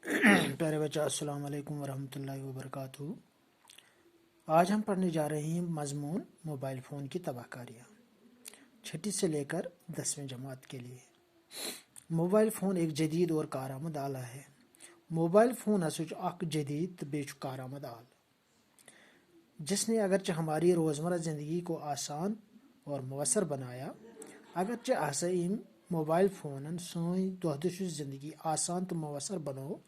प्यारे बच्चा, अस्सलाम वालेकुम वरहमतुल्लाहि वबरकातुहू। आज हम पढ़ने जा रहे हैं मजमून मोबाइल फ़ोन की तबाहकारियाँ, छठी से लेकर 10वीं जमात के लिए। मोबाइल फ़ोन एक जदीद और कारआमद आला है। मोबाइल फ़ोन असुच अक जदीद बेच कारआमद आल जिसने अगरचे हमारी रोज़मर्रा ज़िंदगी को आसान और मुयसर बनाया। अगरचे हसा इन मोबाइल फ़ोन सोई दोह ज़िंदगी आसान तो मुयसर बनो,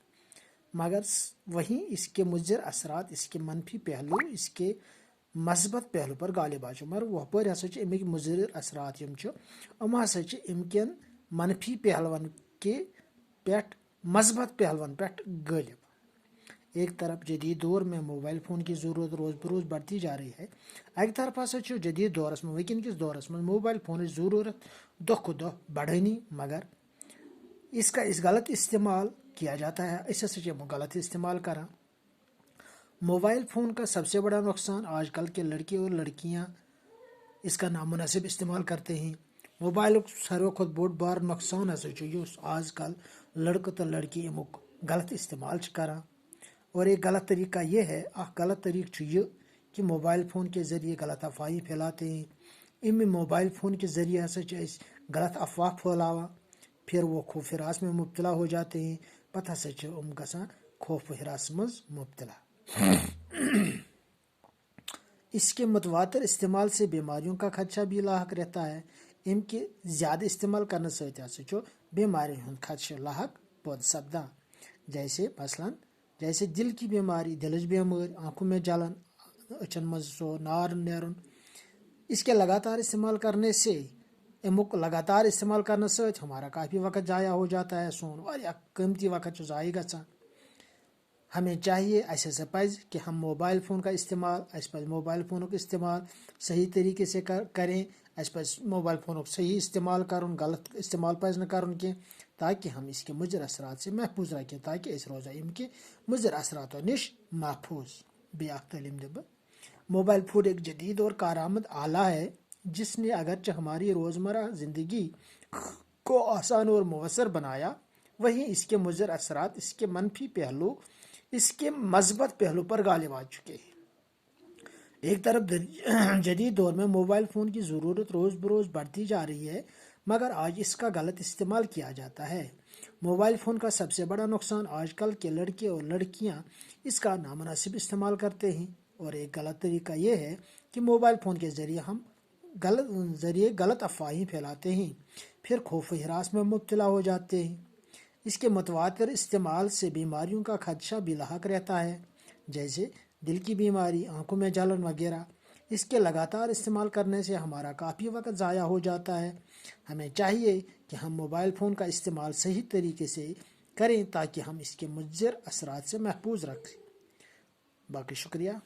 मगर वहीं इसके मुज़र असरात, इसके मनफी पहलू, इसके मस्बत पहलू पर गालिब आचु। मगर वह पर हसा अमिक मुज़र असरात यम हसा अमकन मनफी पहलवन के पेट मस्बत पहलवन पेट गालिब। एक तरफ जदीद दौर में मोबाइल फ़ोन की ज़रूरत रोज़ बरोज़ बढ़ती जा रही है। एक तरफ हसा जदीद दौरस में वनकिन किस दौरस में मोबाइल फ़ोन ज़रूरत दो खो दो बढ़नी, मगर इसका इस गलत इस्तेमाल किया जाता है। इस हसा गलत इस्तेमाल करा। मोबाइल फ़ोन का सबसे बड़ा नुकसान आजकल के लड़के और लड़कियां इसका नामुनासिब इस्तेमाल करते हैं। मोबाइल सारे खुद बोड बार नुकसान हसा आजकल लड़के तो लड़की अमुक गलत इस्तेमाल करा। और एक गलत तरीका ये है, गलत तरीका ये कि मोबाइल फ़ोन के ज़रिए गलत अफवाहें फैलाते हैं। इनमें मोबाइल फ़ोन के ज़रिए हसा गलत अफवाह फैलावा, फिर वो खौफ हिरास में मुब्तला हो जाते हैं। पता सच गसान खौफ हिरास में मुब्तला। इसके मुतवातर इस्तेमाल से बीमारियों का खदशा भी लाहक रहता है। इनके ज़्यादा इस्तेमाल करने से बीमारी खदशा लाहक पौध सपदा, जैसे दिल की बीमारी, दिलच बीमारी, आँखों में जलन, अचन मजो नार नेरन। इसके लगातार इस्तेमाल करने से लगातार इस्तेमाल करने से हमारा काफ़ी वक्त ज़ाया हो जाता है। सोन वारिया कीमती वक्त ज़ाया गसान। हमें चाहिए ऐसे पज़ कि हम मोबाइल फ़ोन का इस्तेमाल मोबाइल फ़ोन का इस्तेमाल सही तरीके से करें। मोबाइल फ़ोन का सही इस्तेमाल करूँ, गलत इस्तेमाल पज़ न करूँ कि ताकि हम इसके मुज़र असरात से महफूज रखें, ताकि इस रोज़ा इनके मुज़र असरात निश महफूज बेआख तालीम दब। मोबाइल फ़ोन एक जदीद और कारआमद आला है जिसने अगरचे हमारी रोज़मर्रा ज़िंदगी को आसान और मुयसर बनाया, वहीं इसके मुज़र असरात, इसके मनफी पहलू, इसके मस्बत पहलू पर गालिब आ चुके हैं। एक तरफ जदीद दौर में मोबाइल फ़ोन की ज़रूरत रोज़ बरोज़ बढ़ती जा रही है, मगर आज इसका गलत इस्तेमाल किया जाता है। मोबाइल फ़ोन का सबसे बड़ा नुकसान आजकल के लड़के और लड़कियां इसका नामुनासिब इस्तेमाल करते हैं। और एक गलत तरीका ये है कि मोबाइल फ़ोन के ज़रिए हम गलत अफवाहें फैलाते हैं, फिर खौफ हिरास में मुब्तला हो जाते हैं। इसके मुतवातिर इस्तेमाल से बीमारियों का खदशा भी लाहक रहता है, जैसे दिल की बीमारी, आँखों में जलन वगैरह। इसके लगातार इस्तेमाल करने से हमारा काफ़ी वक्त ज़ाया हो जाता है। हमें चाहिए कि हम मोबाइल फ़ोन का इस्तेमाल सही तरीके से करें ताकि हम इसके मुज़र असरात से महफूज रखें। बाकी शुक्रिया।